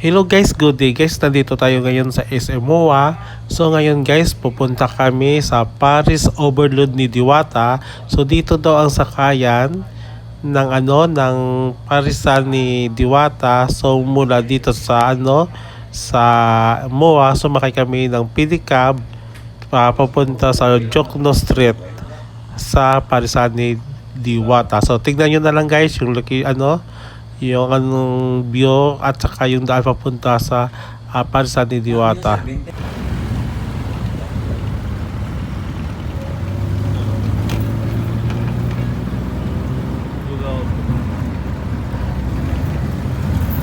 Hello guys, good day guys. Nandito tayo ngayon sa SM MOA. So ngayon guys, pupunta kami sa Paris Overload ni Diwata. So dito daw ang sakayan ng Parisan ni Diwata. So mula dito sa sa MOA, sumakay kami ng pedicab papunta sa Jokno Street sa Parisan ni Diwata. So tignan nyo na lang guys yung yung view at saka yung daan papunta sa Parisan ni Diwata.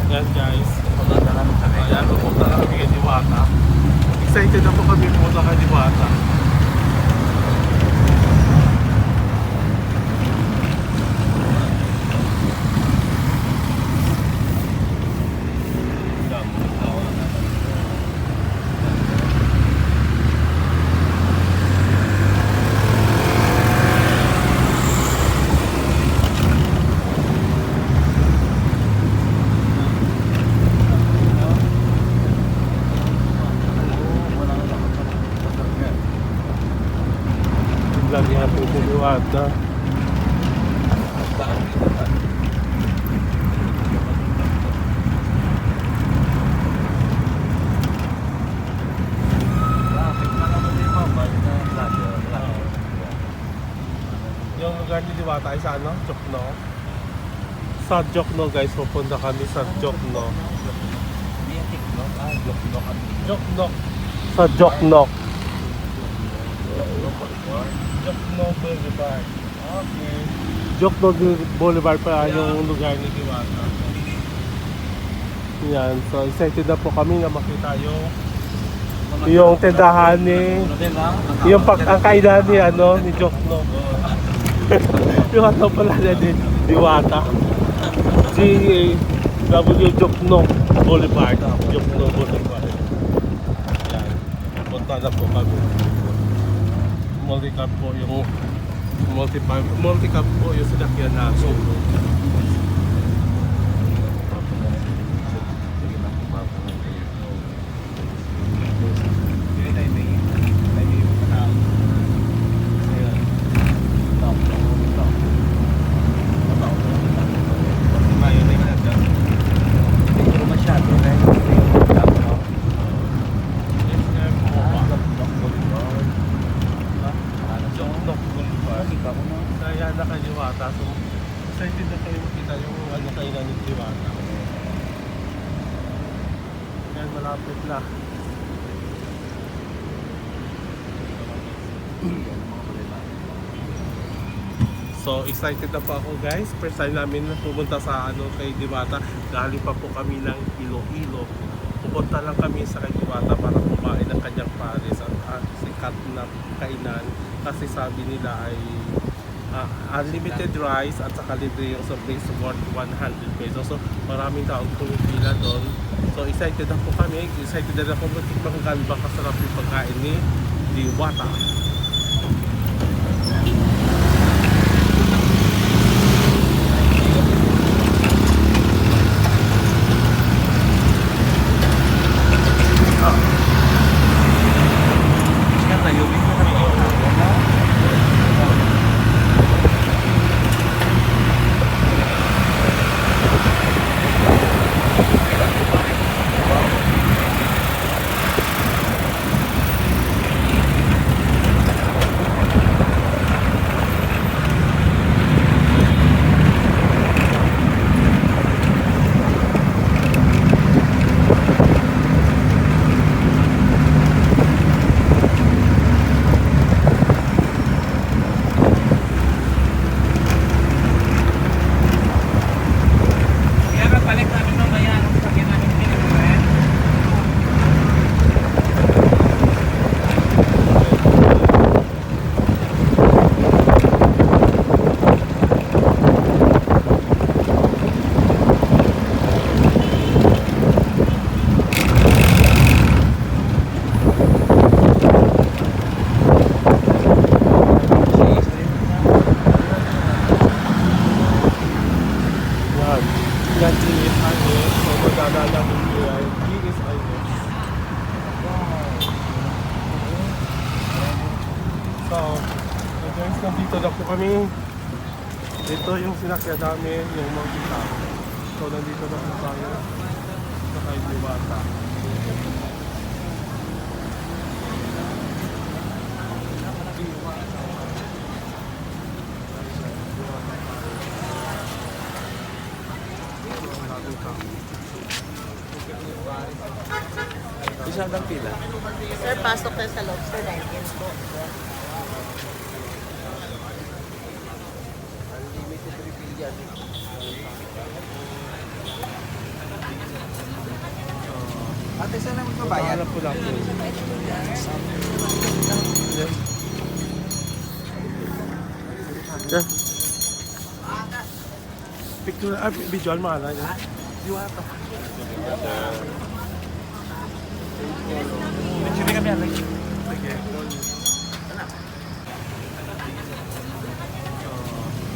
Yan guys. Ayan, pupunta na kami kay Diwata. Excited na po kami pupunta kay Diwata. Lagi natin si Diwata. Yung lugar ni Diwata ay sa Jokno. Sa Jokno guys, pupunta kami sa Jokno. Jokno. Sa Jokno. Jokno Boulevard. Okay. Jokno Boulevard pa yung lugar ni Diwata. Yan. So excited na po kami na makita yung tindahan ni yung ang kainan ni Jokno. Yung pala ni Diwata. GAW Jokno Boulevard. Jokno Boulevard. Yan. Punta na po kami. Multicab po yung sinakyan natin. Kaya nakaliwata. So, excited na kayo makita yung kainan ni Diwata. Yan, malapit na. So, excited na po ako guys. First time namin pumunta sa kay Diwata. Galing pa po kami ng Iloilo. Pupunta lang kami sa kay Diwata para kumain ng kanyang pares at sikat na kainan. Kasi sabi nila ay unlimited rice at saka libre yung surprise worth 100 pesos. So maraming taong pumipila doon. So excited na po kami. Excited na ako kung gaano ba kasarap yung pagkain ni Diwata. nandito na po kami. Ito yung sinakyan namin, yung mga kita. So, nandito na po tayo sa kay Diwata. Isang ng pila. Sir, pasok na sa lobster 19 po. Unlimited refill yan. Ate, saan naman magbabayad? Hanap po lang po. Yeah. Picture, visual mahal na. Diwata. Sige kami yan. Sige.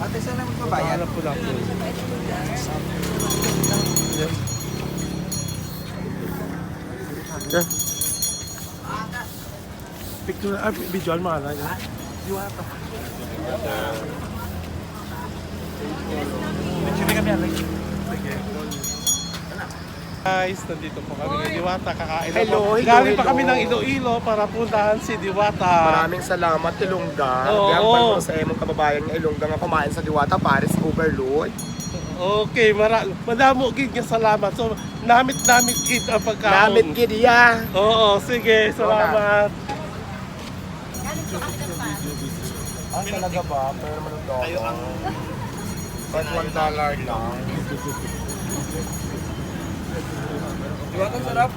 Ate, saan naman magbabayad? Hanap po lang po. Yeah. Picture, visual mahal na. Diwata. Sige kami yan. Sige. Guys, nandito po kami ng Diwata. Kakain na Hello, po. hello, Galing pa hello. kami ng Iloilo para puntahan si Diwata. Maraming salamat, Ilongga. Oo. Kaya ko sa imong kababayan nga Ilongga nga kumain sa Diwata Paris Overload. Okay, madamo gid nga salamat. So, namit gid ang pagkaon. Namit gid iya. Oo, sige, salamat. Ah, talaga ba? Pero manong doon. Kayo ang... But $1 lang. Diwata sarap.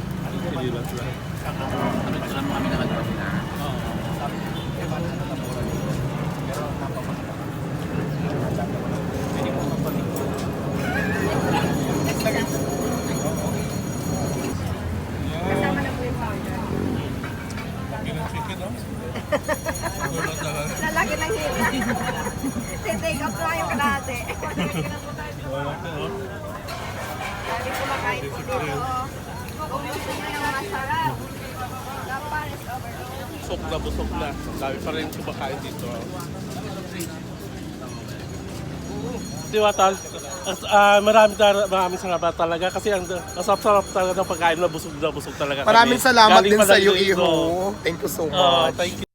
Lalaki ng hila. Take up na yung kalahati. Lagi kumakain po dito. Kung gusto niyo yung masarap, the Paris Overload. Busog na. Dami pa rin kumakain dito. Diwata, maraming salamat talaga kasi ang sarap talaga ng pagkain na busog talaga kami. Maraming salamat Galing din pa sa ng iyo, Iloilo. Iho. Thank you so Oh, much. thank you.